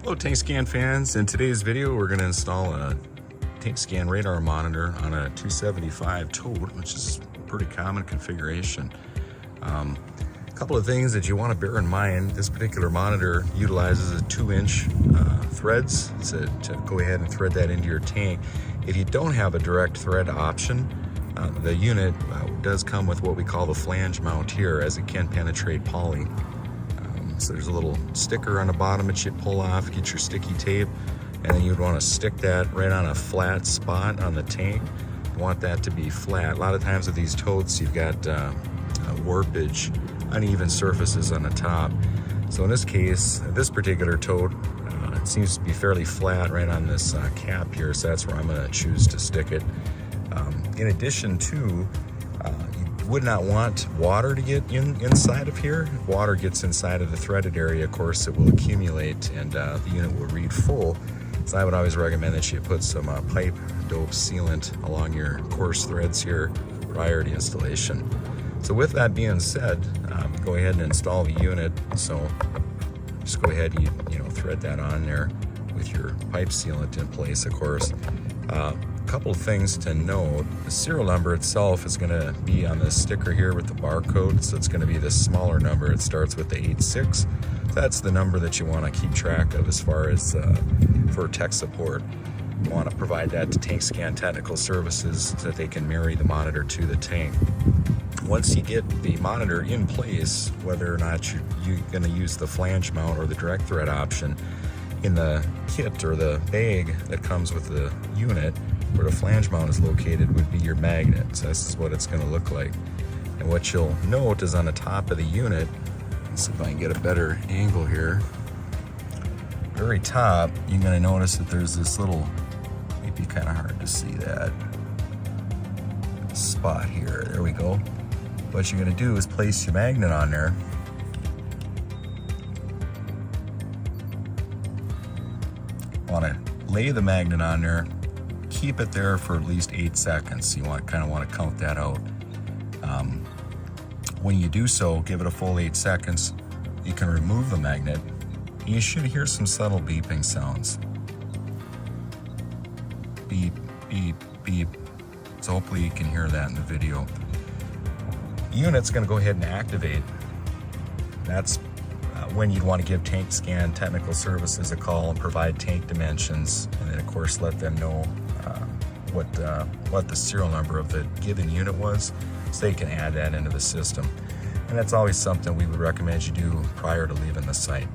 Hello Tank Scan fans. In today's video we're going to install a Tank Scan radar monitor on a 275 tote, which is a pretty common configuration. A couple of things that you want to bear in mind: this particular monitor utilizes a 2-inch threads to go ahead and thread that into your tank. If you don't have a direct thread option, the unit does come with what we call the flange mount here, as it can penetrate poly. So there's a little sticker on the bottom that you pull off, get your sticky tape, and then you'd want to stick that right on a flat spot on the tank. You want that to be flat. A lot of times with these totes, you've got warpage, uneven surfaces on the top. So in this case, this particular tote, it seems to be fairly flat right on this cap here, so that's where I'm going to choose to stick it. In addition to, you would not want water to get inside of here. If water gets inside of the threaded area, of course, it will accumulate and the unit will read full. So I would always recommend that you put some pipe dope sealant along your coarse threads here prior to installation. So with that being said, go ahead and install the unit. So just go ahead and you thread that on there with your pipe sealant in place, of course. Couple of things to note: the serial number itself is going to be on this sticker here with the barcode, so it's going to be this smaller number. It starts with the 86. That's the number that you want to keep track of as far as for tech support. You want to provide that to Tank Scan Technical Services so that they can marry the monitor to the tank. Once you get the monitor in place, whether or not you're going to use the flange mount or the direct thread option, in the kit or the bag that comes with the unit, where the flange mount is located would be your magnet. So this is what it's going to look like. And what you'll note is on the top of the unit, let's see if I can get a better angle here, very top, you're going to notice that there's this little, maybe kind of hard to see that spot here. There we go. What you're going to do is place your magnet on there. Want to lay the magnet on there, keep it there for at least 8 seconds. You kind of want to count that out. When you do so, give it a full 8 seconds. You can remove the magnet. You should hear some subtle beeping sounds. Beep, beep, beep. So hopefully you can hear that in the video. The unit's going to go ahead and activate. That's when you'd want to give Tank Scan Technical Services a call and provide tank dimensions, and then of course let them know what the serial number of the given unit was, so they can add that into the system. And that's always something we would recommend you do prior to leaving the site.